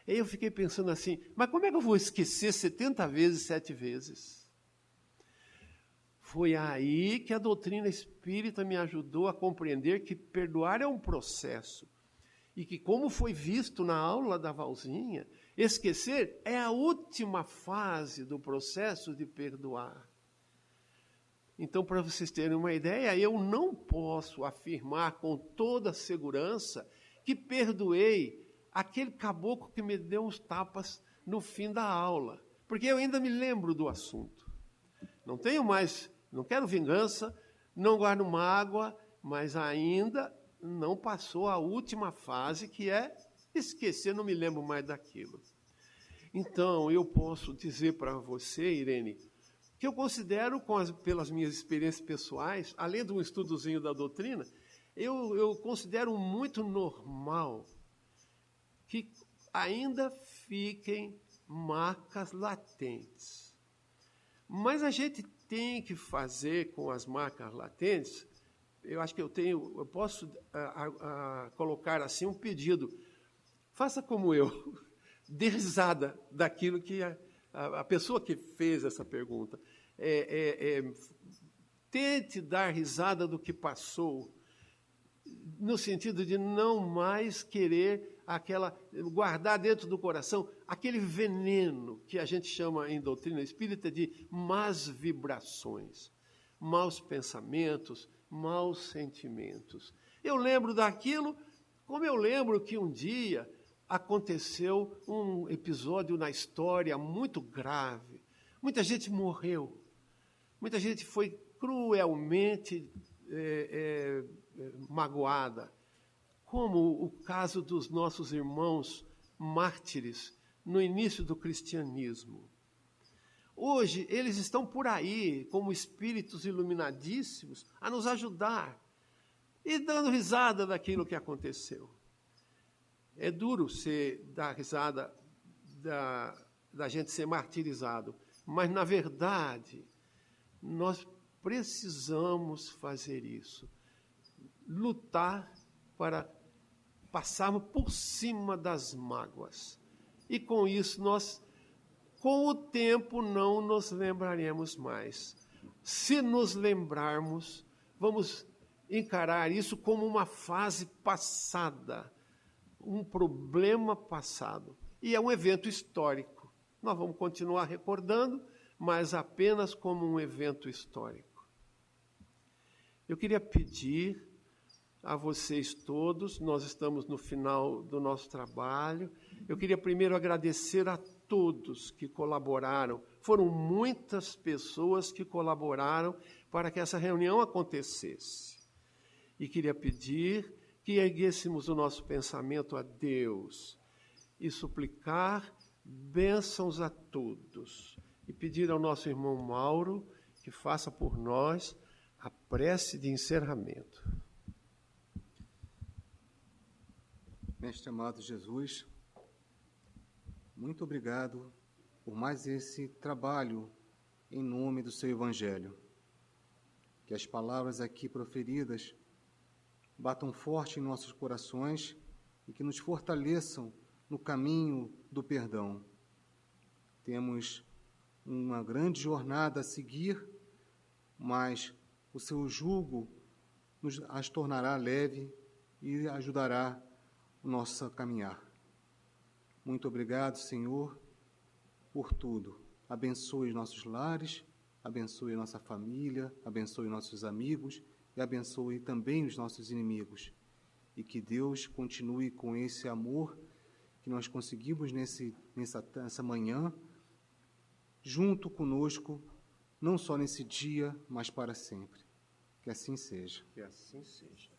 Speaker 1: aí eu fiquei pensando assim: mas como é que eu vou esquecer 70 vezes, 7 vezes? Foi aí que a doutrina espírita me ajudou a compreender que perdoar é um processo. E que, como foi visto na aula da Valzinha, esquecer é a última fase do processo de perdoar. Então, para vocês terem uma ideia, eu não posso afirmar com toda segurança que perdoei aquele caboclo que me deu uns tapas no fim da aula, porque eu ainda me lembro do assunto. Não tenho mais, não quero vingança, não guardo mágoa, mas ainda não passou a última fase, que é esquecer, não me lembro mais daquilo. Então, eu posso dizer para você, Irene, que eu considero, pelas minhas experiências pessoais, além de um estudozinho da doutrina, eu considero muito normal que ainda fiquem marcas latentes. Mas a gente tem que fazer com as marcas latentes. Eu acho que eu posso colocar assim um pedido: faça como eu, dê risada daquilo que a pessoa que fez essa pergunta. Tente dar risada do que passou, no sentido de não mais querer guardar dentro do coração aquele veneno que a gente chama em doutrina espírita de más vibrações, maus pensamentos, maus sentimentos. Eu lembro daquilo, como eu lembro que um dia aconteceu um episódio na história muito grave. Muita gente morreu, muita gente foi cruelmente magoada, como o caso dos nossos irmãos mártires no início do cristianismo. Hoje, eles estão por aí, como espíritos iluminadíssimos, a nos ajudar e dando risada daquilo que aconteceu. É duro dar risada da gente ser martirizado, mas, na verdade, nós precisamos fazer isso. Lutar para passarmos por cima das mágoas. E com isso, nós, com o tempo, não nos lembraremos mais. Se nos lembrarmos, vamos encarar isso como uma fase passada, um problema passado. E é um evento histórico. Nós vamos continuar recordando, mas apenas como um evento histórico. Eu queria pedir a vocês todos, nós estamos no final do nosso trabalho, eu queria primeiro agradecer a todos que colaboraram. Foram muitas pessoas que colaboraram para que essa reunião acontecesse. E queria pedir que erguêssemos o nosso pensamento a Deus e suplicar bênçãos a todos. E pedir ao nosso irmão Mauro que faça por nós a prece de encerramento.
Speaker 11: Mestre amado Jesus, muito obrigado por mais esse trabalho em nome do seu Evangelho. Que as palavras aqui proferidas batam forte em nossos corações e que nos fortaleçam no caminho do perdão. Temos uma grande jornada a seguir, mas o seu jugo as tornará leve e ajudará o nosso caminhar. Muito obrigado, Senhor, por tudo. Abençoe nossos lares, abençoe nossa família, abençoe nossos amigos e abençoe também os nossos inimigos. E que Deus continue com esse amor que nós conseguimos nessa manhã, junto conosco, não só nesse dia, mas para sempre. Que assim seja.
Speaker 1: Que assim seja.